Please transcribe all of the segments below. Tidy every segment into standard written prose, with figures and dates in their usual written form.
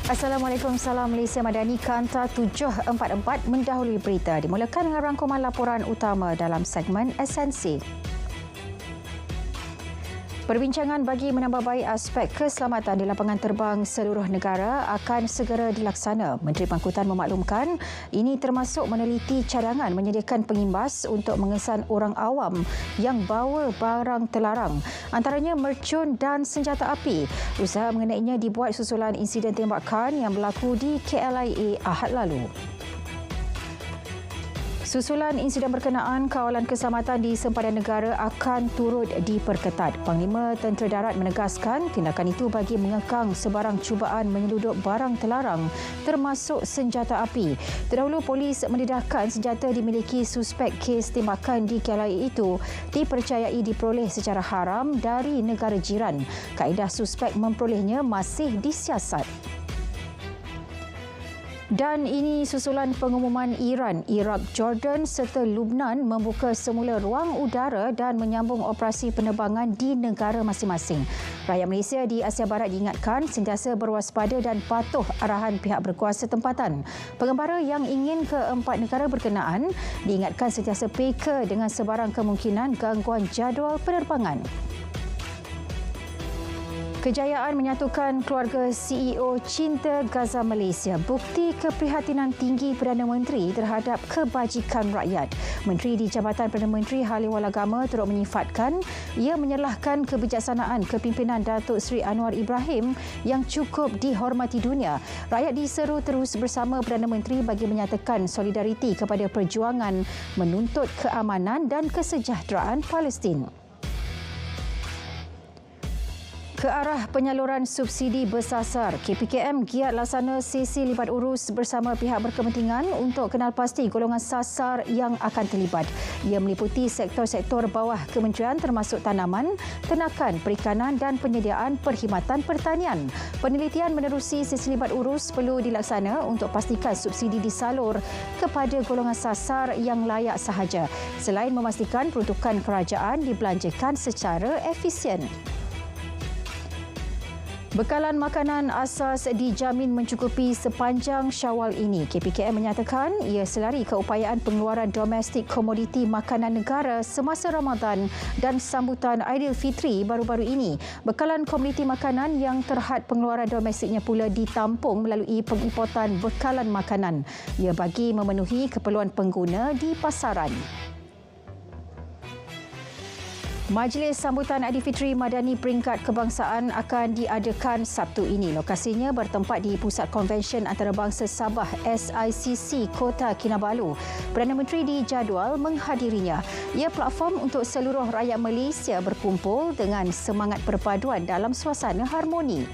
Assalamualaikum, salam Malaysia Madani. Kanta 744 mendahului berita. Dimulakan dengan rangkuman laporan utama dalam segmen Esensi. Perbincangan bagi menambah baik aspek keselamatan di lapangan terbang seluruh negara akan segera dilaksana. Menteri Pangkutan memaklumkan ini termasuk meneliti cadangan menyediakan pengimbas untuk mengesan orang awam yang bawa barang terlarang, antaranya mercun dan senjata api. Usaha mengenainya dibuat susulan insiden tembakan yang berlaku di KLIA Ahad lalu. Susulan insiden berkenaan, kawalan keselamatan di sempadan negara akan turut diperketat. Panglima Tentera Darat menegaskan tindakan itu bagi mengekang sebarang cubaan menyelundup barang terlarang termasuk senjata api. Terdahulu, polis mendedahkan senjata dimiliki suspek kes tembakan di KLIA itu dipercayai diperoleh secara haram dari negara jiran. Kaedah suspek memperolehnya masih disiasat. Dan ini susulan pengumuman Iran, Iraq, Jordan serta Lubnan membuka semula ruang udara dan menyambung operasi penerbangan di negara masing-masing. Rakyat Malaysia di Asia Barat diingatkan sentiasa berwaspada dan patuh arahan pihak berkuasa tempatan. Pengembara yang ingin ke 4 negara berkenaan diingatkan sentiasa peka dengan sebarang kemungkinan gangguan jadual penerbangan. Kejayaan menyatukan keluarga CEO Cinta Gaza Malaysia, bukti keprihatinan tinggi Perdana Menteri terhadap kebajikan rakyat. Menteri di Jabatan Perdana Menteri Haliwal Agama turut menyifatkan ia menyerlahkan kebijaksanaan kepimpinan Datuk Seri Anwar Ibrahim yang cukup dihormati dunia. Rakyat diseru terus bersama Perdana Menteri bagi menyatakan solidariti kepada perjuangan menuntut keamanan dan kesejahteraan Palestin. Ke arah penyaluran subsidi bersasar, KPKM giat laksana sesi libat urus bersama pihak berkepentingan untuk kenal pasti golongan sasar yang akan terlibat. Ia meliputi sektor-sektor bawah kementerian termasuk tanaman, ternakan, perikanan dan penyediaan perkhidmatan pertanian. Penelitian menerusi sesi libat urus perlu dilaksana untuk pastikan subsidi disalur kepada golongan sasar yang layak sahaja, selain memastikan peruntukan kerajaan dibelanjakan secara efisien. Bekalan makanan asas dijamin mencukupi sepanjang Syawal ini. KPKM menyatakan ia selari keupayaan pengeluaran domestik komoditi makanan negara semasa Ramadan dan sambutan Aidilfitri baru-baru ini. Bekalan komoditi makanan yang terhad pengeluaran domestiknya pula ditampung melalui pengimportan bekalan makanan. Ia bagi memenuhi keperluan pengguna di pasaran. Majlis Sambutan Aidilfitri Madani Peringkat Kebangsaan akan diadakan Sabtu ini. Lokasinya bertempat di Pusat Konvensyen Antarabangsa Sabah SICC Kota Kinabalu. Perdana Menteri dijadual menghadirinya. Ia platform untuk seluruh rakyat Malaysia berkumpul dengan semangat perpaduan dalam suasana harmoni.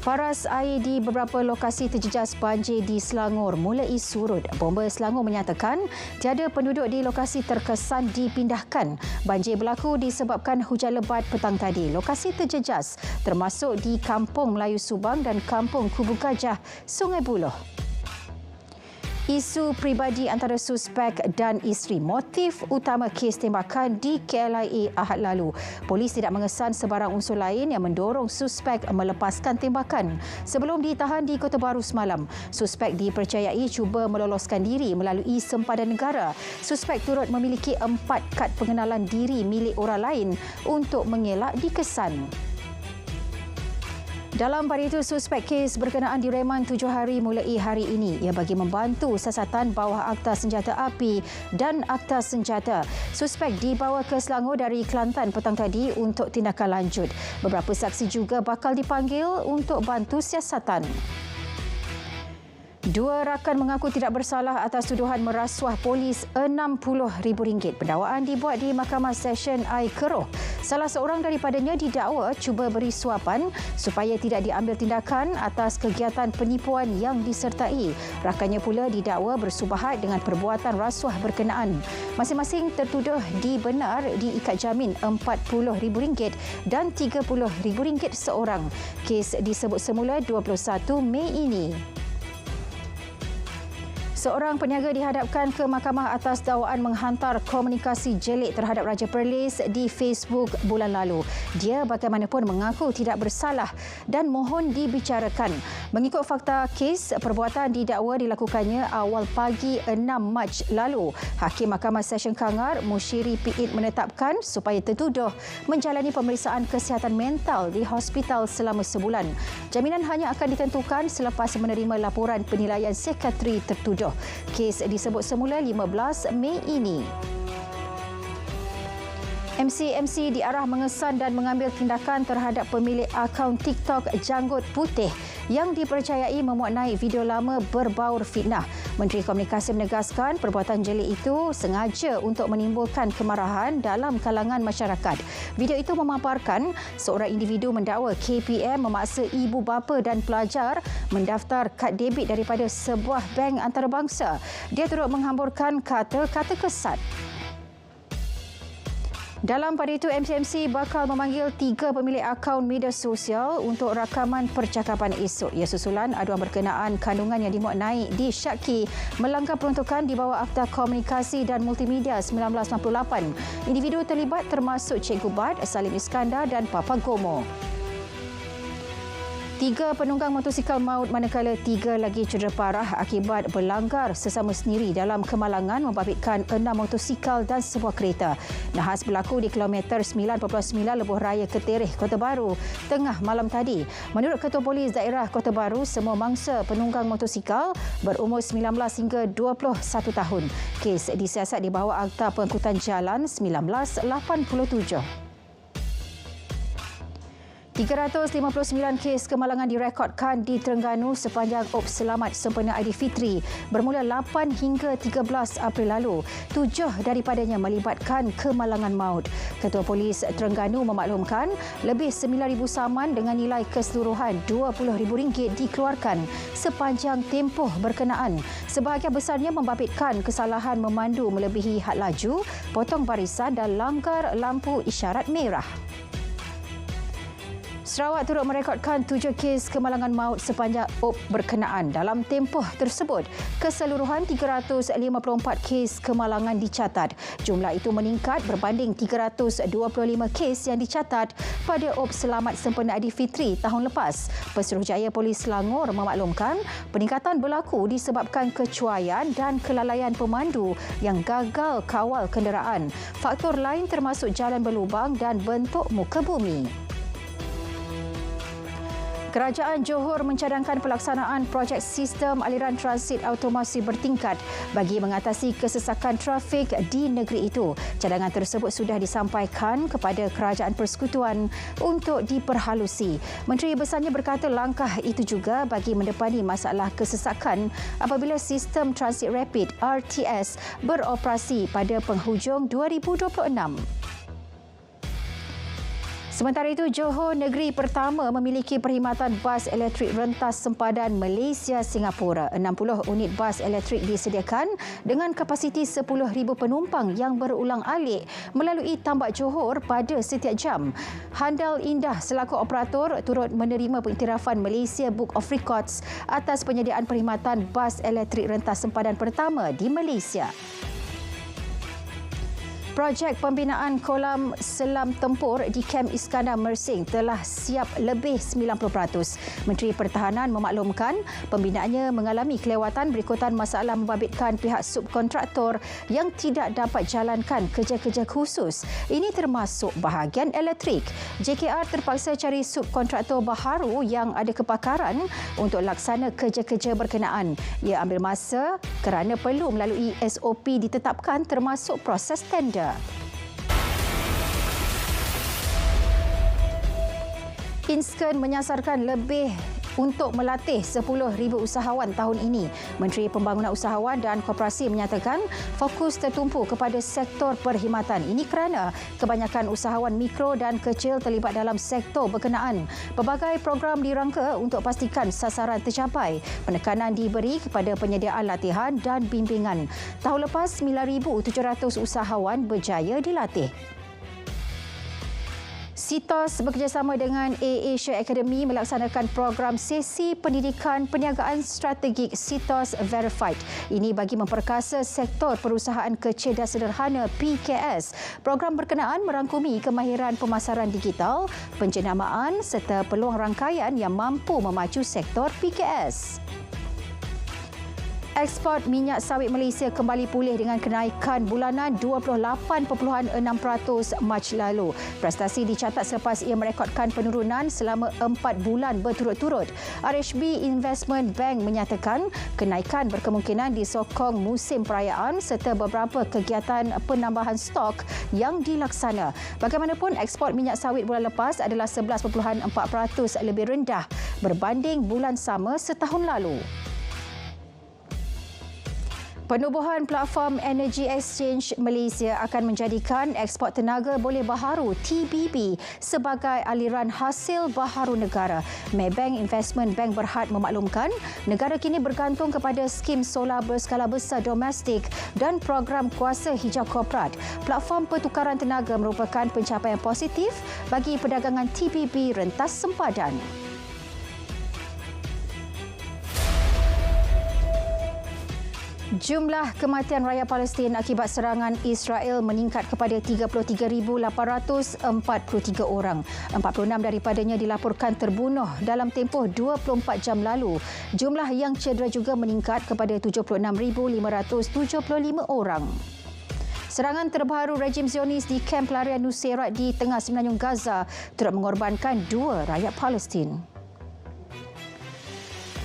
Paras air di beberapa lokasi terjejas banjir di Selangor mulai surut. Bomba Selangor menyatakan tiada penduduk di lokasi terkesan dipindahkan. Banjir berlaku disebabkan hujan lebat petang tadi. Lokasi terjejas termasuk di Kampung Melayu Subang dan Kampung Kubu Gajah, Sungai Buloh. Isu peribadi antara suspek dan isteri motif utama kes tembakan di KLIA Ahad lalu. Polis tidak mengesan sebarang unsur lain yang mendorong suspek melepaskan tembakan. Sebelum ditahan di Kota Baru semalam, suspek dipercayai cuba meloloskan diri melalui sempadan negara. Suspek turut memiliki 4 kad pengenalan diri milik orang lain untuk mengelak dikesan. Dalam pada itu, suspek kes berkenaan direman 7 hari mulai hari ini. Ia bagi membantu siasatan bawah Akta Senjata Api dan Akta Senjata. Suspek dibawa ke Selangor dari Kelantan petang tadi untuk tindakan lanjut. Beberapa saksi juga bakal dipanggil untuk bantu siasatan. 2 rakan mengaku tidak bersalah atas tuduhan merasuah polis RM60,000. Pendakwaan dibuat di Mahkamah Session Air Keroh. Salah seorang daripadanya didakwa cuba beri suapan supaya tidak diambil tindakan atas kegiatan penipuan yang disertai. Rakannya pula didakwa bersubahat dengan perbuatan rasuah berkenaan. Masing-masing tertuduh dibenar diikat jamin RM40,000 dan RM30,000 seorang. Kes disebut semula 21 Mei ini. Seorang peniaga dihadapkan ke mahkamah atas dakwaan menghantar komunikasi jelik terhadap Raja Perlis di Facebook bulan lalu. Dia bagaimanapun mengaku tidak bersalah dan mohon dibicarakan. Mengikut fakta kes, perbuatan didakwa dilakukannya awal pagi 6 Mac lalu. Hakim Mahkamah Session Kangar, Mushiri Piit menetapkan supaya tertuduh menjalani pemeriksaan kesihatan mental di hospital selama sebulan. Jaminan hanya akan ditentukan selepas menerima laporan penilaian sekretari tertuduh. Kes disebut semula 15 Mei ini. MC diarah mengesan dan mengambil tindakan terhadap pemilik akaun TikTok Janggut Putih yang dipercayai memuat naik video lama berbaur fitnah. Menteri Komunikasi menegaskan perbuatan jelik itu sengaja untuk menimbulkan kemarahan dalam kalangan masyarakat. Video itu memaparkan seorang individu mendakwa KPM memaksa ibu bapa dan pelajar mendaftar kad debit daripada sebuah bank antarabangsa. Dia turut menghamburkan kata-kata kesat. Dalam pada itu, MC bakal memanggil 3 pemilik akaun media sosial untuk rakaman percakapan esok. Ia susulan aduan berkenaan kandungan yang dimuat naik di Syaki melanggar peruntukan di bawah Akta Komunikasi dan Multimedia 1998. Individu terlibat termasuk Cikgu Bad, Salim Iskandar dan Papa Gomo. 3 penunggang motosikal maut manakala 3 lagi cedera parah akibat berlanggar sesama sendiri dalam kemalangan membabitkan 6 motosikal dan sebuah kereta. Nahas berlaku di kilometer 9.9 Lebuh Raya Ketereh, Kota Baru tengah malam tadi. Menurut Ketua Polis Daerah Kota Baru, semua mangsa penunggang motosikal berumur 19 hingga 21 tahun. Kes disiasat di bawah Akta Pengangkutan Jalan 1987. 359 kes kemalangan direkodkan di Terengganu sepanjang Ops Selamat Sempena Aidilfitri bermula 8 hingga 13 April lalu. 7 daripadanya melibatkan kemalangan maut. Ketua Polis Terengganu memaklumkan lebih 9,000 saman dengan nilai keseluruhan RM20,000 dikeluarkan sepanjang tempoh berkenaan. Sebahagian besarnya membabitkan kesalahan memandu melebihi had laju, potong barisan dan langgar lampu isyarat merah. Sarawak turut merekodkan 7 kes kemalangan maut sepanjang OP berkenaan. Dalam tempoh tersebut, keseluruhan 354 kes kemalangan dicatat. Jumlah itu meningkat berbanding 325 kes yang dicatat pada OP Selamat Sempena Aidilfitri tahun lepas. Pesuruhjaya Polis Selangor memaklumkan peningkatan berlaku disebabkan kecuaian dan kelalaian pemandu yang gagal kawal kenderaan. Faktor lain termasuk jalan berlubang dan bentuk muka bumi. Kerajaan Johor mencadangkan pelaksanaan projek sistem aliran transit automasi bertingkat bagi mengatasi kesesakan trafik di negeri itu. Cadangan tersebut sudah disampaikan kepada Kerajaan Persekutuan untuk diperhalusi. Menteri Besarnya berkata langkah itu juga bagi mendepani masalah kesesakan apabila sistem transit rapid RTS beroperasi pada penghujung 2026. Sementara itu, Johor negeri pertama memiliki perkhidmatan bas elektrik rentas sempadan Malaysia-Singapura. 60 unit bas elektrik disediakan dengan kapasiti 10,000 penumpang yang berulang-alik melalui Tambak Johor pada setiap jam. Handal Indah selaku operator turut menerima pengiktirafan Malaysia Book of Records atas penyediaan perkhidmatan bas elektrik rentas sempadan pertama di Malaysia. Projek pembinaan kolam selam tempur di Kem Iskandar Mersing telah siap lebih 90%. Menteri Pertahanan memaklumkan pembinaannya mengalami kelewatan berikutan masalah membabitkan pihak subkontraktor yang tidak dapat jalankan kerja-kerja khusus. Ini termasuk bahagian elektrik. JKR terpaksa cari subkontraktor baharu yang ada kepakaran untuk laksana kerja-kerja berkenaan. Ia ambil masa kerana perlu melalui SOP ditetapkan termasuk proses tender. Inscan menyasarkan lebih untuk melatih 10,000 usahawan tahun ini. Menteri Pembangunan Usahawan dan Koperasi menyatakan fokus tertumpu kepada sektor perkhidmatan. Ini kerana kebanyakan usahawan mikro dan kecil terlibat dalam sektor berkenaan. Pelbagai program dirangka untuk pastikan sasaran tercapai. Penekanan diberi kepada penyediaan latihan dan bimbingan. Tahun lepas, 9,700 usahawan berjaya dilatih. CITOS bekerjasama dengan AirAsia Academy melaksanakan program sesi pendidikan perniagaan strategik CITOS Verified. Ini bagi memperkasa sektor perusahaan kecerdasan sederhana PKS. Program berkenaan merangkumi kemahiran pemasaran digital, penjenamaan serta peluang rangkaian yang mampu memacu sektor PKS. Ekspor minyak sawit Malaysia kembali pulih dengan kenaikan bulanan 28.6% Mac lalu. Prestasi dicatat selepas ia merekodkan penurunan selama 4 bulan berturut-turut. RHB Investment Bank menyatakan kenaikan berkemungkinan disokong musim perayaan serta beberapa kegiatan penambahan stok yang dilaksana. Bagaimanapun, ekspor minyak sawit bulan lepas adalah 11.4% lebih rendah berbanding bulan sama setahun lalu. Penubuhan platform Energy Exchange Malaysia akan menjadikan ekspor tenaga boleh baharu TBB sebagai aliran hasil baharu negara. Maybank Investment Bank Berhad memaklumkan negara kini bergantung kepada skim solar berskala besar domestik dan program kuasa hijau korporat. Platform pertukaran tenaga merupakan pencapaian positif bagi perdagangan TBB rentas sempadan. Jumlah kematian rakyat Palestin akibat serangan Israel meningkat kepada 33,843 orang. 46 daripadanya dilaporkan terbunuh dalam tempoh 24 jam lalu. Jumlah yang cedera juga meningkat kepada 76,575 orang. Serangan terbaru rejim Zionis di kamp pelarian Nusairat di tengah semenanjung Gaza turut mengorbankan 2 rakyat Palestin.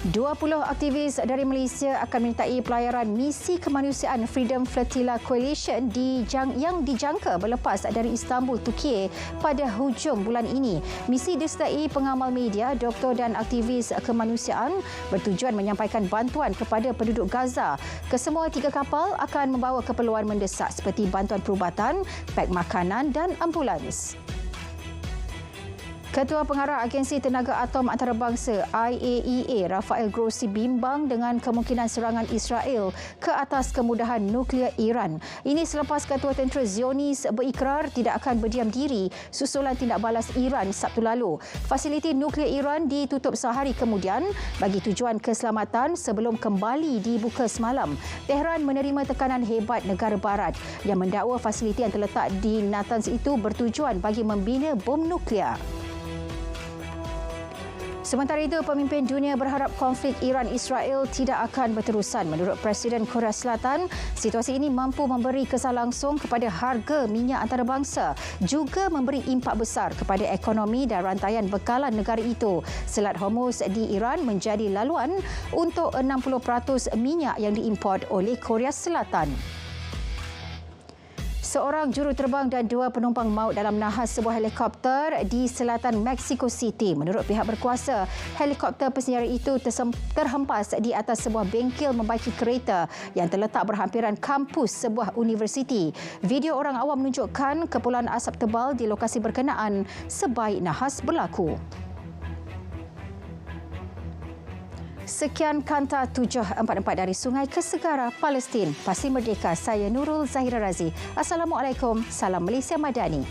20 aktivis dari Malaysia akan menyertai pelayaran misi kemanusiaan Freedom Flotilla Coalition yang dijangka berlepas dari Istanbul, Turki pada hujung bulan ini. Misi disertai pengamal media, doktor dan aktivis kemanusiaan bertujuan menyampaikan bantuan kepada penduduk Gaza. Kesemua 3 kapal akan membawa keperluan mendesak seperti bantuan perubatan, pek makanan dan ambulans. Ketua Pengarah Agensi Tenaga Atom Antarabangsa IAEA, Rafael Grossi, bimbang dengan kemungkinan serangan Israel ke atas kemudahan nuklear Iran. Ini selepas Ketua Tentera Zionis berikrar tidak akan berdiam diri susulan tindak balas Iran Sabtu lalu. Fasiliti nuklear Iran ditutup sehari kemudian bagi tujuan keselamatan sebelum kembali dibuka semalam. Tehran menerima tekanan hebat negara barat yang mendakwa fasiliti yang terletak di Natanz itu bertujuan bagi membina bom nuklear. Sementara itu, pemimpin dunia berharap konflik Iran-Israel tidak akan berterusan. Menurut Presiden Korea Selatan, situasi ini mampu memberi kesan langsung kepada harga minyak antarabangsa, juga memberi impak besar kepada ekonomi dan rantaian bekalan negara itu. Selat Hormuz di Iran menjadi laluan untuk 60% minyak yang diimport oleh Korea Selatan. Seorang juruterbang dan 2 penumpang maut dalam nahas sebuah helikopter di selatan Mexico City. Menurut pihak berkuasa, helikopter pensenyara itu terhempas di atas sebuah bengkel membaiki kereta yang terletak berhampiran kampus sebuah universiti. Video orang awam menunjukkan kepulan asap tebal di lokasi berkenaan sebaik nahas berlaku. Sekian Kanta 744 dari Sungai ke Segara, Palestin. Pasti Merdeka. Saya Nurul Zahira Razi. Assalamualaikum. Salam Malaysia Madani.